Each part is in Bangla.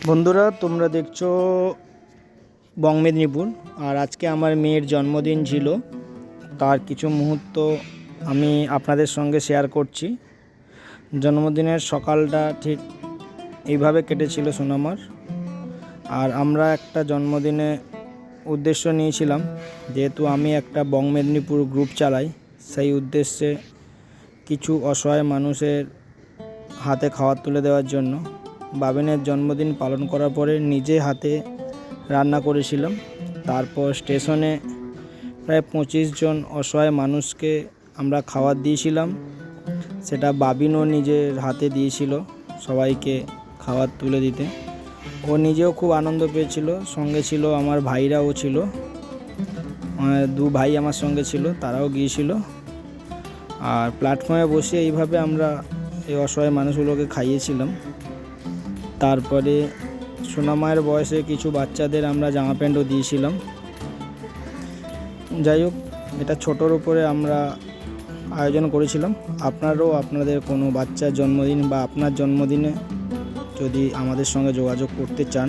বন্ধুরা, তোমরা দেখছো বং মেদিনীপুর। আর আজকে আমার মেয়ের জন্মদিন ছিল, তার কিছু মুহূর্ত আমি আপনাদের সঙ্গে শেয়ার করছি। জন্মদিনের সকালটা ঠিক এইভাবে কেটেছিল সোনামার। আর আমরা একটা জন্মদিনে উদ্দেশ্য নিয়েছিলাম, যেহেতু আমি একটা বং মেদিনীপুর গ্রুপ চালাই, সেই উদ্দেশ্যে কিছু অসহায় মানুষের হাতে খাবার তুলে দেওয়ার জন্য। বাবিনের জন্মদিন পালন করার পরে নিজে হাতে রান্না করেছিলাম। তারপর স্টেশনে প্রায় 25 জন অসহায় মানুষকে আমরা খাবার দিয়েছিলাম। সেটা বাবিনও নিজের হাতে দিয়েছিল সবাইকে খাবার তুলে দিতে। ও নিজেও খুব আনন্দ পেয়েছিল, সঙ্গে ছিল আমার ভাইরাও ছিল, দু ভাই আমার সঙ্গে ছিল, তারাও গিয়েছিল। আর প্ল্যাটফর্মে বসে এইভাবে আমরা এই অসহায় মানুষগুলোকে খাইয়েছিলাম। তারপরে সোনামায়ের বয়সে কিছু বাচ্চাদের আমরা জামা প্যান্টও দিয়েছিলাম। যাই হোক, এটা ছোটোর উপরে আমরা আয়োজন করেছিলাম। আপনারাও আপনাদের কোনো বাচ্চার জন্মদিন বা আপনার জন্মদিনে যদি আমাদের সঙ্গে যোগাযোগ করতে চান,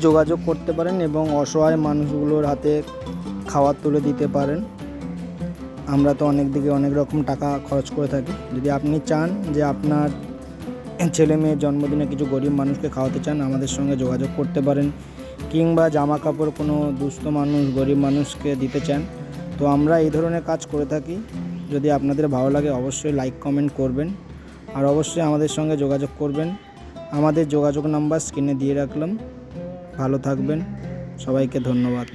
যোগাযোগ করতে পারেন এবং অসহায় মানুষগুলোর হাতে খাবার তুলে দিতে পারেন। আমরা তো অনেক দিকে অনেক রকম টাকা খরচ করে থাকি। যদি আপনি চান যে আপনার ছেলে মেয়ের জন্মদিনে কিছু গরিব মানুষকে খাওয়াতে চান, আমাদের সঙ্গে যোগাযোগ করতে পারেন। কিংবা জামা কাপড় কোনো দুস্থ মানুষ, গরিব মানুষকে দিতে চান, তো আমরা এই ধরনের কাজ করে থাকি। যদি আপনাদের ভালো লাগে অবশ্যই লাইক কমেন্ট করবেন, আর অবশ্যই আমাদের সঙ্গে যোগাযোগ করবেন। আমাদের যোগাযোগ নাম্বার স্ক্রিনে দিয়ে রাখলাম। ভালো থাকবেন, সবাইকে ধন্যবাদ।